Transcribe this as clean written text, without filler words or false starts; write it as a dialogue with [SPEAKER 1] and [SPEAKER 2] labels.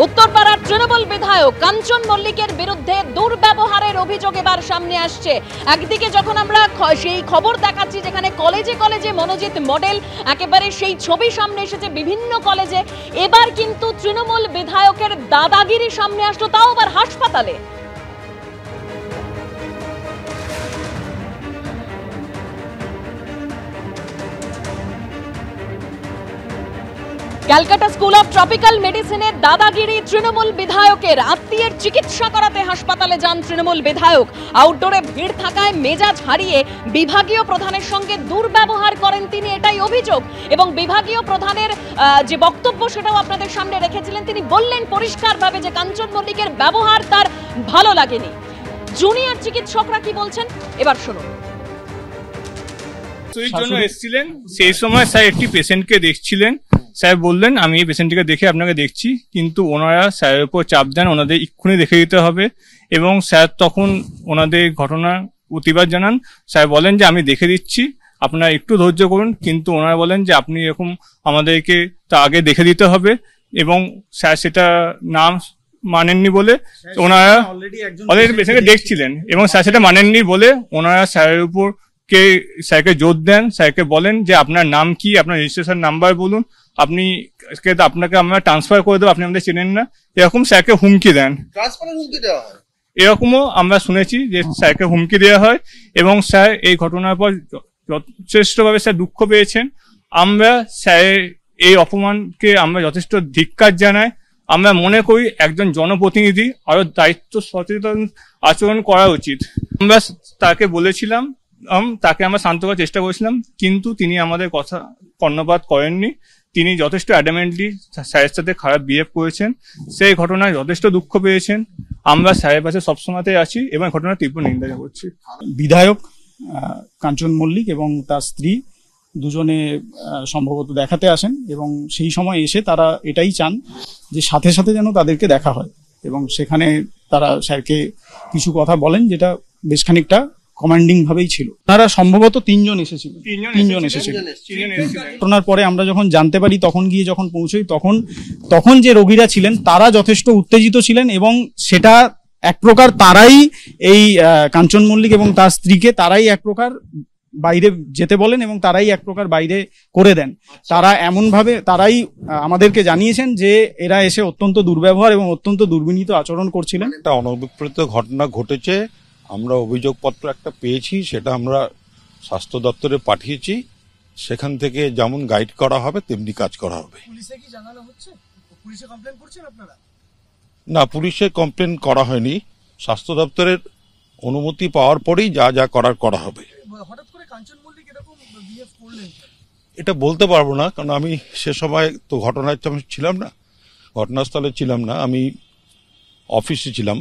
[SPEAKER 1] উত্তরপাড়ার তৃণমূল বিধায়ক কাঞ্চন মল্লিকের বিরুদ্ধে দুর্ব্যবহারের অভিযোগ এবার সামনে আসছে। একদিকে যখন আমরা সেই খবর দেখাচ্ছি যেখানে কলেজে কলেজে মনোজিৎ মডেল, একেবারে সেই ছবি সামনে এসেছে বিভিন্ন কলেজে, এবার কিন্তু তৃণমূল বিধায়কের দাদাগিরি সামনে আসলো, তাও আবার হাসপাতালে। ক্যালকাটা স্কুল অফ ট্রপিক্যাল মেডিসিনের দাদাগিরি তৃণমূল বিধায়কের। আত্মীয়ের চিকিৎসা করাতে হাসপাতালে যান তৃণমূল বিধায়ক। আউটডোরে ভিড় থাকায় মেজাজ হারিয়ে বিভাগীয় প্রধানের সঙ্গে দুর্ব্যবহার করেন তিনি, এটাই অভিযোগ। এবং বিভাগীয় প্রধানের যে বক্তব্য সেটাও আপনাদের সামনে রেখেছিলেন। তিনি বললেন পরিষ্কারভাবে যে কাঞ্চন মল্লিকের ব্যবহার তার ভালো লাগেনি। জুনিয়র চিকিৎসকরা কি বলছেন এবার শুনুন।
[SPEAKER 2] সেই সময় স্যার একটি পেশেন্টকে দেখছিলেন। স্যার বললেন আমি এই পেশেন্টটিকে দেখে আপনাকে দেখছি, কিন্তু ওনারা স্যারের উপর চাপ দেন ওনাদের এক্ষুনি দেখে দিতে হবে। এবং স্যার তখন ওনাদের ঘটনা প্রতিবাদ জানান। স্যার বলেন যে আমি দেখে দিচ্ছি, আপনারা একটু ধৈর্য করুন। কিন্তু ওনারা বলেন যে আপনি এরকম আমাদেরকে তা আগে দেখে দিতে হবে। এবং স্যার সেটা না মানেননি বলে ওনারা অলরেডি পেশেন্টকে দেখছিলেন এবং স্যার সেটা মানেননি বলে ওনারা স্যারের উপর স্যারকে জোর দেন। স্যারকে বলেন যে আপনার নাম কি, আপনার রেজিস্ট্রেশন নাম্বার বলুন, আপনাকে আমরা ট্রান্সফার করে দেবো, আপনি আমাদের চেনেন না, এরকম স্যারকে হুমকি দেন। এরকমও আমরা শুনেছি যে স্যারকে হুমকি দেওয়া হয়। এবং স্যার এই ঘটনার পর যথেষ্টভাবে স্যার দুঃখ পেয়েছেন। আমরা স্যারের এই অপমানকে আমরা যথেষ্ট ধিক্কার জানাই। আমরা মনে করি একজন জনপ্রতিনিধি আরো দায়িত্ব সচেতন আচরণ করা উচিত। আমরা তাকে বলেছিলাম, তাকে আমরা শান্ত করার চেষ্টা করেছিলাম, কিন্তু তিনি আমাদের কথা কর্ণপাত করেননি। তিনি যথেষ্ট অ্যাডামেন্টলি স্যারের সাথে খারাপ বিহেভ করেছেন। সেই ঘটনায় যথেষ্ট দুঃখ পেয়েছেন। আমরা স্যারের পাশে সবসময়তে আছি এবং ঘটনার তীব্র নিন্দা করছি।
[SPEAKER 3] বিধায়ক কাঞ্চন মল্লিক এবং তার স্ত্রী দুজনে সম্ভবত দেখাতে আসেন এবং সেই সময় এসে তারা এটাই চান যে সাথে সাথে যেন তাদেরকে দেখা হয়। এবং সেখানে তারা স্যারকে কিছু কথা বলেন যেটা বেশ খানিকটা কমান্ডিং ভাবেই ছিল। তারা সম্ভবত তিনজন এসেছিল। ঘটনার পরে আমরা যখন জানতে পারি, তখন গিয়ে যখন পৌঁছই, তখন যে রোগীরা ছিলেন তারা যথেষ্ট উত্তেজিত ছিলেন এবং সেটা এক প্রকার তারাই এই কাঞ্চন মল্লিক এবং তার স্ত্রীকে তারাই এক প্রকার বাইরে যেতে বলেন এবং তারাই এক প্রকার বাইরে করে দেন। তারা এমন ভাবে তারাই আমাদেরকে জানিয়েছেন যে এরা এসে অত্যন্ত দুর্ব্যবহার এবং অত্যন্ত দুর্বিনীত আচরণ করছিলেন।
[SPEAKER 4] একটা অনভিপ্রেত ঘটনা ঘটেছে, আমরা অভিযোগপত্র একটা পেয়েছি, সেটা আমরা স্বাস্থ্য দপ্তরে পাঠিয়েছি। সেখান থেকে যেমন গাইড করা হবে তেমনি কাজ করা হবে।
[SPEAKER 5] পুলিশে কি জানানো হচ্ছে? পুলিশে কমপ্লেন করছেন আপনারা?
[SPEAKER 4] না, পুলিশে কমপ্লেন করা হয়নি। স্বাস্থ্য দপ্তরের অনুমতি পাওয়ার পরেই যা যা করার করা হবে।
[SPEAKER 5] হঠাৎ করে কাঞ্চন মল্লিক এরকম বিহেভ করলেন,
[SPEAKER 4] এটা বলতে পারবো না, কারণ আমি সে সময় তো ঘটনাস্থলে ছিলাম না, আমি অফিসে ছিলাম।